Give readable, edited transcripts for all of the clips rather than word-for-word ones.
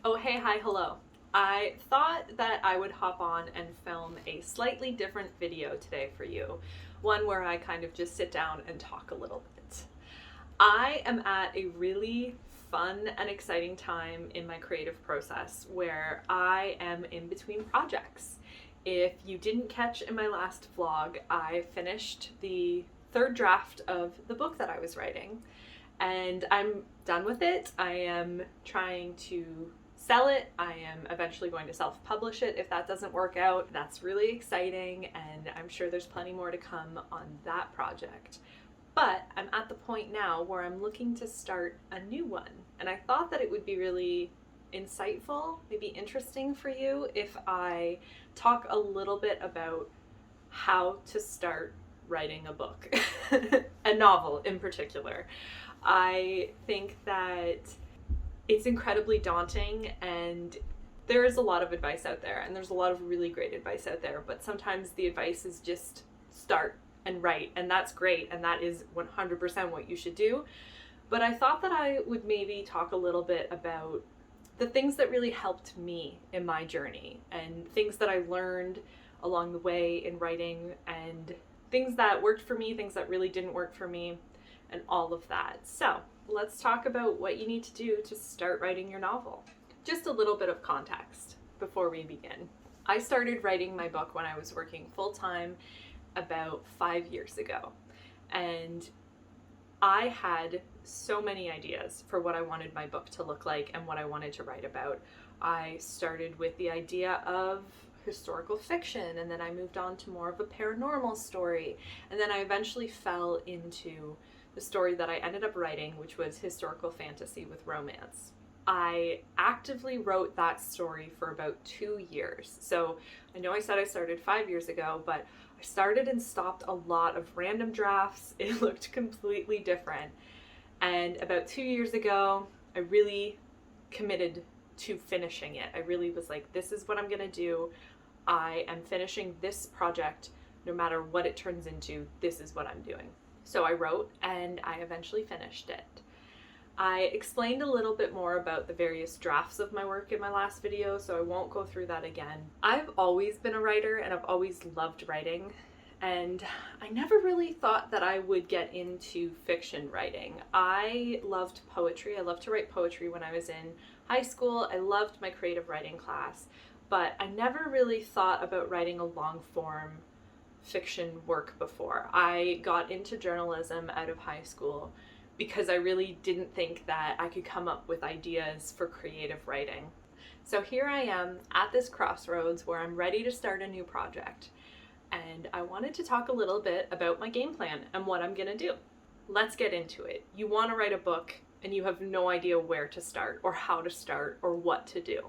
Oh, hey, hi, hello. I thought that I would hop on and film a slightly different video today for you, one where I kind of just sit down and talk a little bit. I am at a really fun and exciting time in my creative process where I am in between projects. If you didn't catch in my last vlog, I finished the third draft of the book that I was writing, and I'm done with it. I am trying to sell it. I am eventually going to self-publish it if that doesn't work out. That's really exciting, and I'm sure there's plenty more to come on that project. But I'm at the point now where I'm looking to start a new one, and I thought that it would be really insightful, maybe interesting for you if I talk a little bit about how to start writing a book, a novel in particular. I think that it's incredibly daunting, and there is a lot of advice out there, and there's a lot of really great advice out there, but sometimes the advice is just start and write, and that's great, and that is 100% what you should do. But I thought that I would maybe talk a little bit about the things that really helped me in my journey, and things that I learned along the way in writing, and things that worked for me, things that really didn't work for me, and all of that. So let's talk about what you need to do to start writing your novel. Just a little bit of context before we begin. I started writing my book when I was working full-time about 5 years ago, and I had so many ideas for what I wanted my book to look like and what I wanted to write about. I started with the idea of historical fiction, and then I moved on to more of a paranormal story, and then I eventually fell into the story that I ended up writing, which was historical fantasy with romance. I actively wrote that story for about 2 years. So I know I said I started 5 years ago, but I started and stopped a lot of random drafts. It looked completely different. And about 2 years ago, I really committed to finishing it. I really was like, this is what I'm gonna do. I am finishing this project no matter what it turns into. This is what I'm doing. So I wrote, and I eventually finished it. I explained a little bit more about the various drafts of my work in my last video, so I won't go through that again. I've always been a writer, and I've always loved writing, and I never really thought that I would get into fiction writing. I loved poetry. I loved to write poetry when I was in high school. I loved my creative writing class, but I never really thought about writing a long form fiction work before. I got into journalism out of high school because I really didn't think that I could come up with ideas for creative writing. So here I am at this crossroads where I'm ready to start a new project, and I wanted to talk a little bit about my game plan and what I'm gonna do. Let's get into it. You want to write a book and you have no idea where to start or how to start or what to do.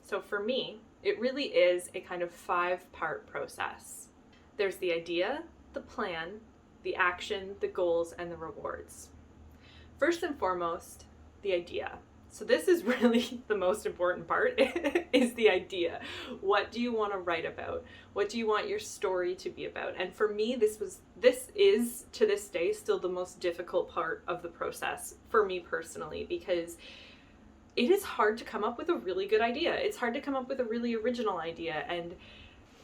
So for me, it really is a kind of 5-part process. There's the idea, the plan, the action, the goals, and the rewards. First and foremost, the idea. So this is really the most important part, is the idea. What do you want to write about? What do you want your story to be about? And for me, this is to this day still the most difficult part of the process for me personally, because it is hard to come up with a really good idea. It's hard to come up with a really original idea, and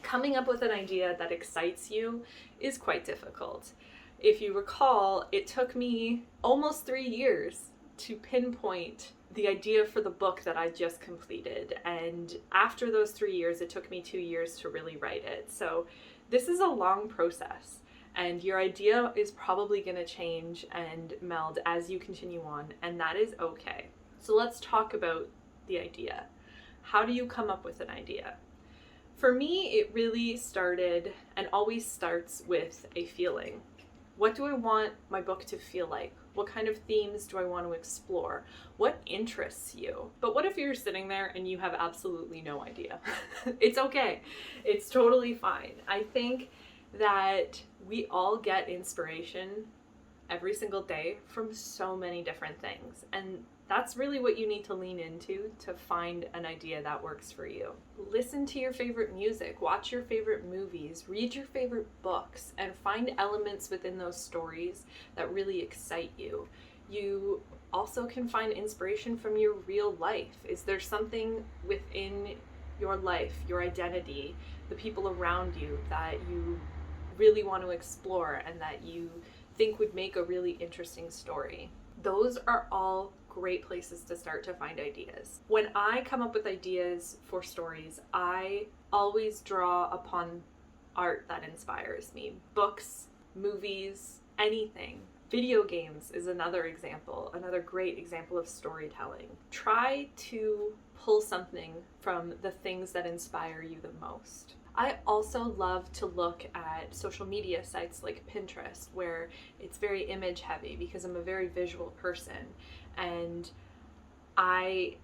coming up with an idea that excites you is quite difficult. If you recall, it took me almost 3 years to pinpoint the idea for the book that I just completed. And after those 3 years, it took me 2 years to really write it. So this is a long process, and your idea is probably going to change and meld as you continue on, and that is okay. So let's talk about the idea. How do you come up with an idea? For me, it really started and always starts with a feeling. What do I want my book to feel like? What kind of themes do I want to explore? What interests you? But what if you're sitting there and you have absolutely no idea? It's okay. It's totally fine. I think that we all get inspiration every single day from so many different things, and that's really what you need to lean into to find an idea that works for you. Listen to your favorite music, watch your favorite movies, read your favorite books, and find elements within those stories that really excite you. You also can find inspiration from your real life. Is there something within your life, your identity, the people around you that you really want to explore and that you think would make a really interesting story? Those are all great places to start to find ideas. When I come up with ideas for stories, I always draw upon art that inspires me. Books, movies, anything. Video games is another example, another great example of storytelling. Try to pull something from the things that inspire you the most. I also love to look at social media sites like Pinterest, where it's very image heavy because I'm a very visual person, and I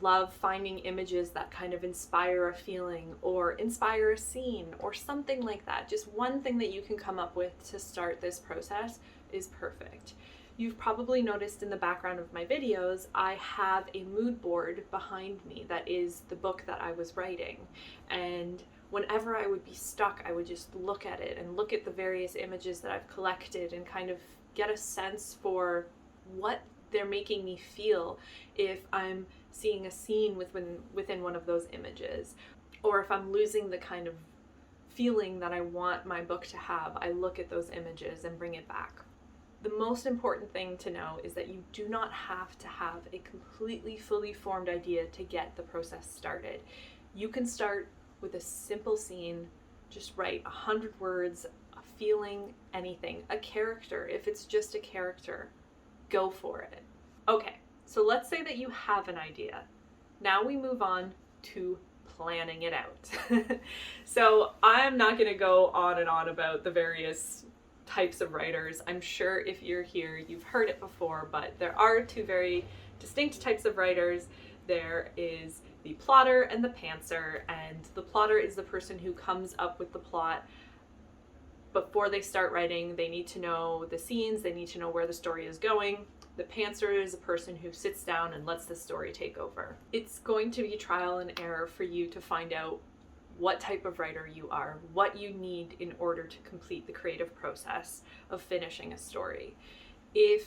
love finding images that kind of inspire a feeling or inspire a scene or something like that. Just one thing that you can come up with to start this process is perfect. You've probably noticed in the background of my videos, I have a mood board behind me that is the book that I was writing. And whenever I would be stuck, I would just look at it and look at the various images that I've collected and kind of get a sense for what they're making me feel if I'm seeing a scene within one of those images, or if I'm losing the kind of feeling that I want my book to have. I look at those images and bring it back. The most important thing to know is that you do not have to have a completely fully formed idea to get the process started. You can start with a simple scene, just write 100 words, a feeling, anything, a character. If it's just a character, go for it. Okay, so let's say that you have an idea. Now we move on to planning it out. So I'm not going to go on and on about the various types of writers. I'm sure if you're here, you've heard it before, but there are two very distinct types of writers. There is the plotter and the pantser, and the plotter is the person who comes up with the plot. Before they start writing, they need to know the scenes, they need to know where the story is going. The pantser is a person who sits down and lets the story take over. It's going to be trial and error for you to find out what type of writer you are, what you need in order to complete the creative process of finishing a story. If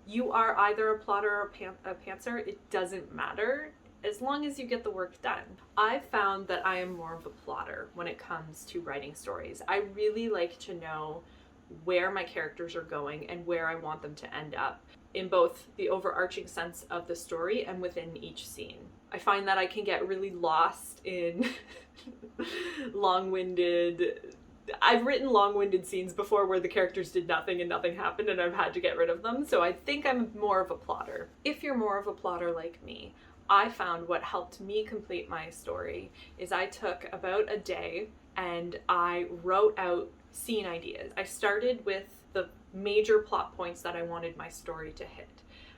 you are either a plotter or a pantser, it doesn't matter as long as you get the work done. I've found that I am more of a plotter when it comes to writing stories. I really like to know where my characters are going and where I want them to end up, in both the overarching sense of the story and within each scene. I find that I can get really lost in I've written long-winded scenes before where the characters did nothing and nothing happened and I've had to get rid of them, so I think I'm more of a plotter. If you're more of a plotter like me, I found what helped me complete my story is I took about a day and I wrote out scene ideas. I started with the major plot points that I wanted my story to hit.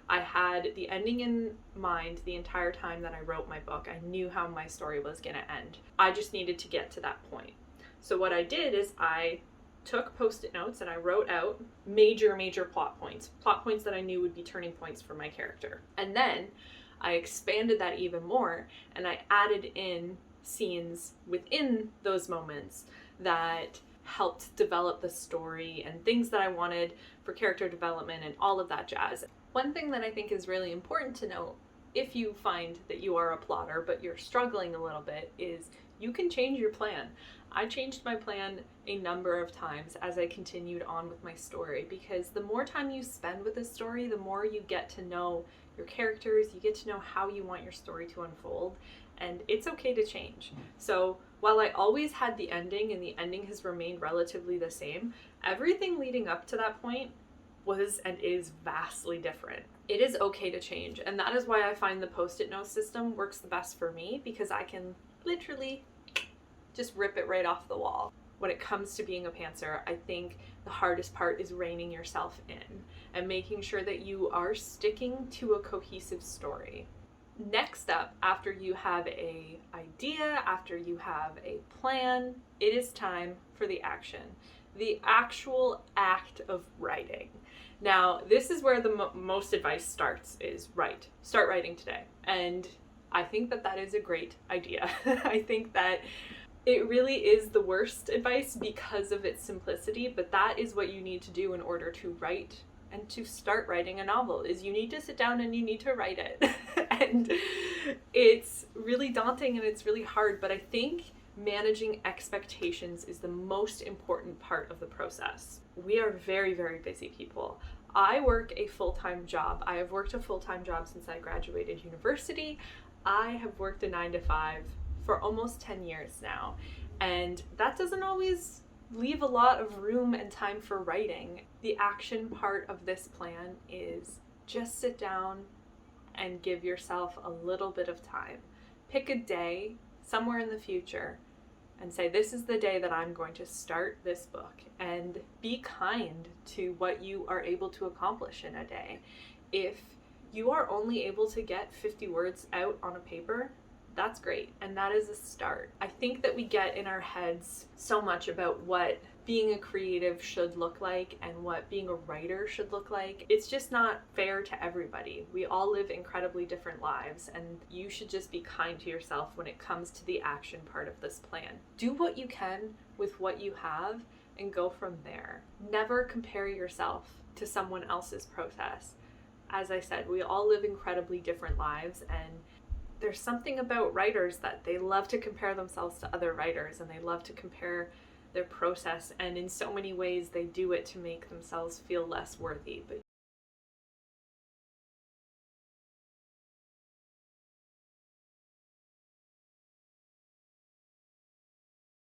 I had the ending in mind the entire time that I wrote my book. I knew how my story was going to end. I just needed to get to that point. So what I did is I took post-it notes and I wrote out major plot points that I knew would be turning points for my character. And then I expanded that even more and I added in scenes within those moments that helped develop the story and things that I wanted for character development and all of that jazz. One thing that I think is really important to note if you find that you are a plotter but you're struggling a little bit is you can change your plan. I changed my plan a number of times as I continued on with my story, because the more time you spend with a story, the more you get to know your characters, you get to know how you want your story to unfold, and it's okay to change. So while I always had the ending and the ending has remained relatively the same, everything leading up to that point was and is vastly different. It is okay to change, and that is why I find the post-it note system works the best for me, because I can literally just rip it right off the wall. When it comes to being a pantser, I think the hardest part is reining yourself in and making sure that you are sticking to a cohesive story. Next up, after you have an idea, after you have a plan, it is time for the action. The actual act of writing. Now, this is where the most advice starts, is write. Start writing today. And I think that that is a great idea. I think that it really is the worst advice because of its simplicity, but that is what you need to do in order to write and to start writing a novel is you need to sit down and you need to write it. And it's really daunting and it's really hard, but I think managing expectations is the most important part of the process. We are very, very busy people. I work a full-time job. I have worked a full-time job since I graduated university. I have worked a 9-to-5 for almost 10 years now, and that doesn't always leave a lot of room and time for writing. The action part of this plan is just sit down and give yourself a little bit of time. Pick a day somewhere in the future and say, this is the day that I'm going to start this book, and be kind to what you are able to accomplish in a day. If you are only able to get 50 words out on a paper, that's great, and that is a start. I think that we get in our heads so much about what being a creative should look like and what being a writer should look like. It's just not fair to everybody. We all live incredibly different lives, and you should just be kind to yourself when it comes to the action part of this plan. Do what you can with what you have and go from there. Never compare yourself to someone else's process. As I said, we all live incredibly different lives, and there's something about writers that they love to compare themselves to other writers, and they love to compare their process, and in so many ways they do it to make themselves feel less worthy. But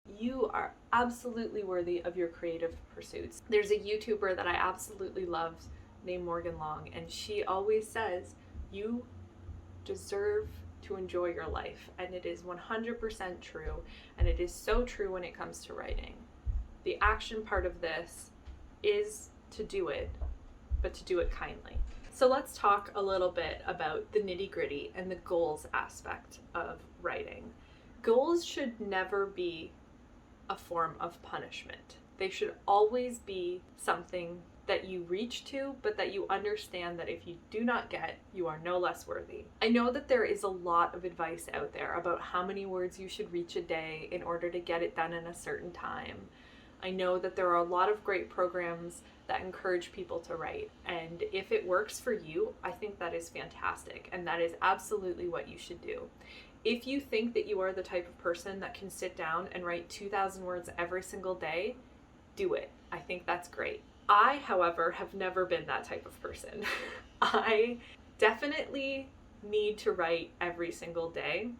you are absolutely worthy of your creative pursuits. There's a YouTuber that I absolutely love named Morgan Long, and she always says, you deserve to enjoy your life, and it is 100% true, and it is so true when it comes to writing. The action part of this is to do it, but to do it kindly. So let's talk a little bit about the nitty-gritty and the goals aspect of writing. Goals should never be a form of punishment. They should always be something that you reach to, but that you understand that if you do not get, you are no less worthy. I know that there is a lot of advice out there about how many words you should reach a day in order to get it done in a certain time. I know that there are a lot of great programs that encourage people to write, and if it works for you, I think that is fantastic, and that is absolutely what you should do. If you think that you are the type of person that can sit down and write 2,000 words every single day, do it. I think that's great. I, however, have never been that type of person. I definitely need to write every single day,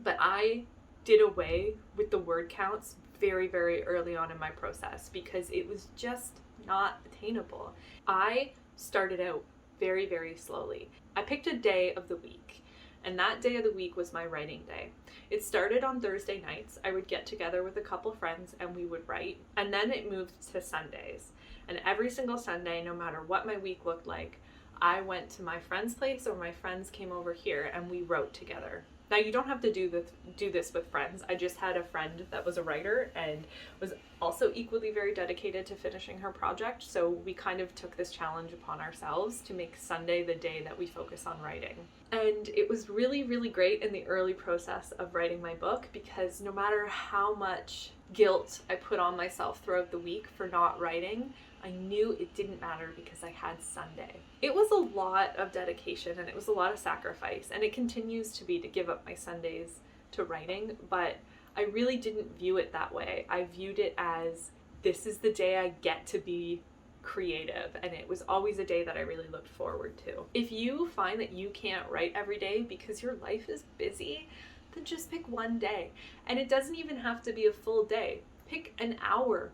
but I did away with the word counts very, very early on in my process because it was just not attainable. I started out very, very slowly. I picked a day of the week, and that day of the week was my writing day. It started on Thursday nights. I would get together with a couple friends and we would write, and then it moved to Sundays. And every single Sunday, no matter what my week looked like, I went to my friend's place or my friends came over here and we wrote together. Now, you don't have to do this with friends. I just had a friend that was a writer and was also equally very dedicated to finishing her project. So we kind of took this challenge upon ourselves to make Sunday the day that we focus on writing. And it was really, really great in the early process of writing my book because no matter how much guilt I put on myself throughout the week for not writing, I knew it didn't matter because I had Sunday. It was a lot of dedication and it was a lot of sacrifice, and it continues to be to give up my Sundays to writing, but I really didn't view it that way. I viewed it as this is the day I get to be creative, and it was always a day that I really looked forward to. If you find that you can't write every day because your life is busy, then just pick one day. And it doesn't even have to be a full day. Pick an hour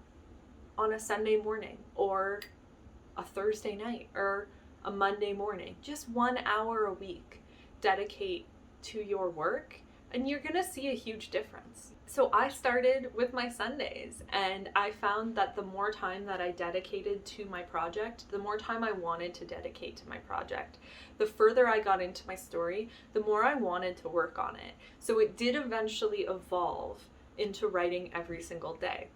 on a Sunday morning or a Thursday night or a Monday morning. Just 1 hour a week. Dedicate to your work and you're gonna see a huge difference. So I started with my Sundays, and I found that the more time that I dedicated to my project, the more time I wanted to dedicate to my project. The further I got into my story, the more I wanted to work on it. So it did eventually evolve into writing every single day.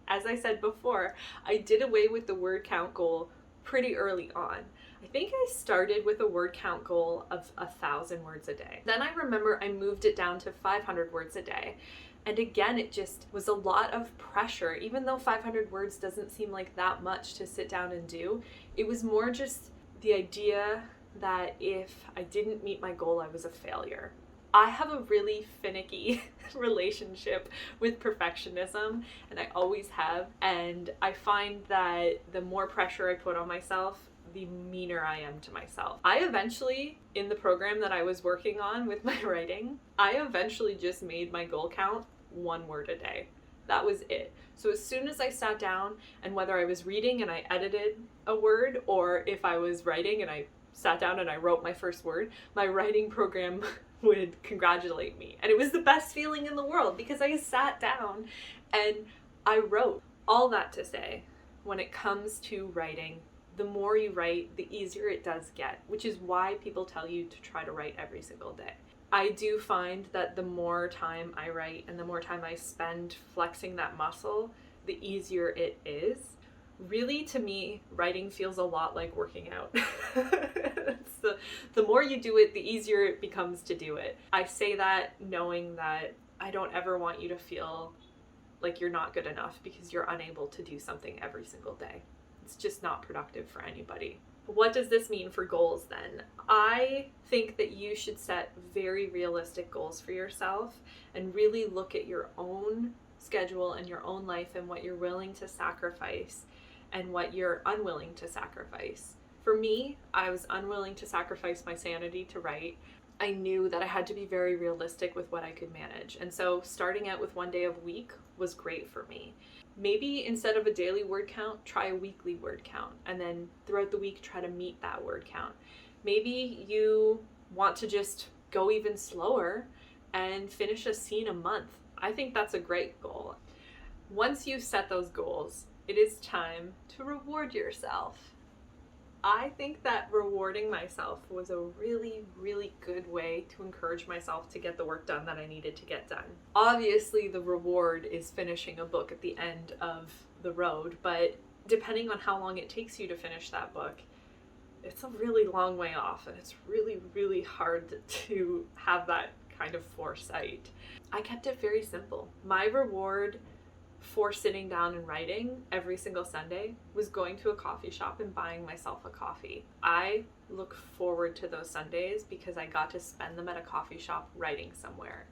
As I said before, I did away with the word count goal pretty early on. I think I started with a word count goal of 1,000 words a day. Then I remember I moved it down to 500 words a day. And again, it just was a lot of pressure. Even though 500 words doesn't seem like that much to sit down and do, it was more just the idea that if I didn't meet my goal, I was a failure. I have a really finicky relationship with perfectionism, and I always have. And I find that the more pressure I put on myself, the meaner I am to myself. I eventually, in the program that I was working on with my writing, I eventually just made my goal count 1 word a day. That was it. So as soon as I sat down, and whether I was reading and I edited a word, or if I was writing and I sat down and I wrote my first word, my writing program would congratulate me. And it was the best feeling in the world because I sat down and I wrote. All that to say, when it comes to writing, the more you write, the easier it does get, which is why people tell you to try to write every single day. I do find that the more time I write and the more time I spend flexing that muscle, the easier it is. Really, to me, writing feels a lot like working out. The more you do it, the easier it becomes to do it. I say that knowing that I don't ever want you to feel like you're not good enough because you're unable to do something every single day. It's just not productive for anybody. What does this mean for goals then? I think that you should set very realistic goals for yourself and really look at your own schedule and your own life and what you're willing to sacrifice and what you're unwilling to sacrifice. For me, I was unwilling to sacrifice my sanity to write. I knew that I had to be very realistic with what I could manage. And so starting out with 1 day a week was great for me. Maybe instead of a daily word count, try a weekly word count. And then throughout the week, try to meet that word count. Maybe you want to just go even slower and finish a scene a month. I think that's a great goal. Once you set those goals, it is time to reward yourself. I think that rewarding myself was a really, really good way to encourage myself to get the work done that I needed to get done. Obviously, the reward is finishing a book at the end of the road, but depending on how long it takes you to finish that book, it's a really long way off, and it's really, really hard to have that kind of foresight. I kept it very simple. My reward for sitting down and writing every single Sunday was going to a coffee shop and buying myself a coffee. I look forward to those Sundays because I got to spend them at a coffee shop writing somewhere.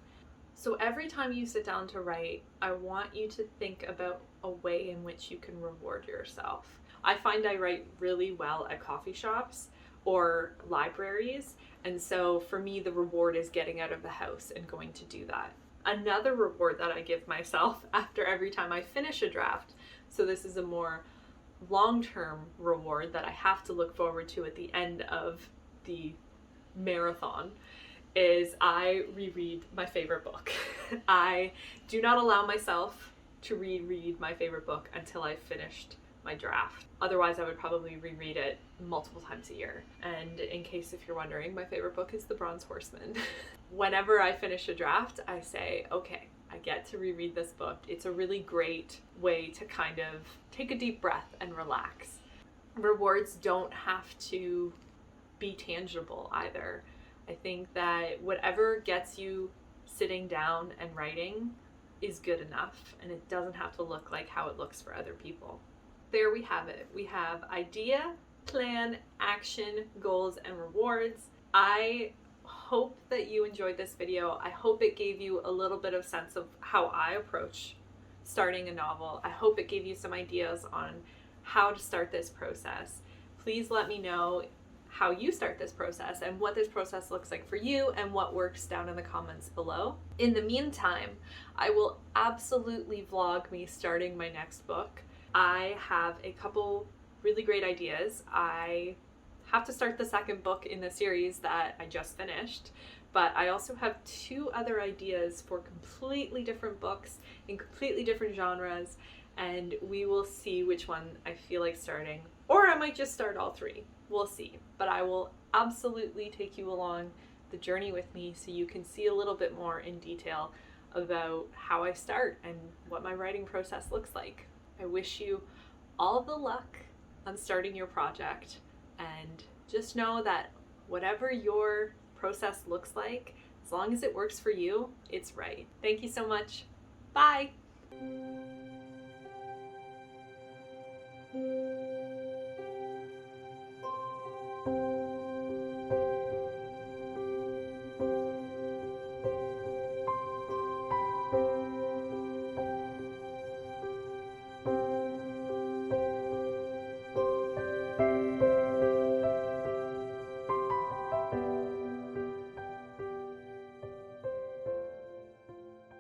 So every time you sit down to write, I want you to think about a way in which you can reward yourself. I find I write really well at coffee shops or libraries, and so for me the reward is getting out of the house and going to do that. Another reward that I give myself after every time I finish a draft, so this is a more long-term reward that I have to look forward to at the end of the marathon, is I reread my favorite book. I do not allow myself to reread my favorite book until I've finished my draft. Otherwise, I would probably reread it multiple times a year. And in case if you're wondering, my favorite book is The Bronze Horseman. Whenever I finish a draft, I say, okay, I get to reread this book. It's a really great way to kind of take a deep breath and relax. Rewards don't have to be tangible either. I think that whatever gets you sitting down and writing is good enough, and it doesn't have to look like how it looks for other people. There we have it. We have idea, plan, action, goals, and rewards. I hope that you enjoyed this video. I hope it gave you a little bit of sense of how I approach starting a novel. I hope it gave you some ideas on how to start this process. Please let me know how you start this process and what this process looks like for you and what works down in the comments below. In the meantime, I will absolutely vlog me starting my next book. I have a couple really great ideas. I have to start the second book in the series that I just finished, but I also have 2 other ideas for completely different books in completely different genres, and we will see which one I feel like starting, or I might just start all 3. We'll see, but I will absolutely take you along the journey with me so you can see a little bit more in detail about how I start and what my writing process looks like. I wish you all the luck on starting your project, and just know that whatever your process looks like, as long as it works for you, it's right. Thank you so much. Bye.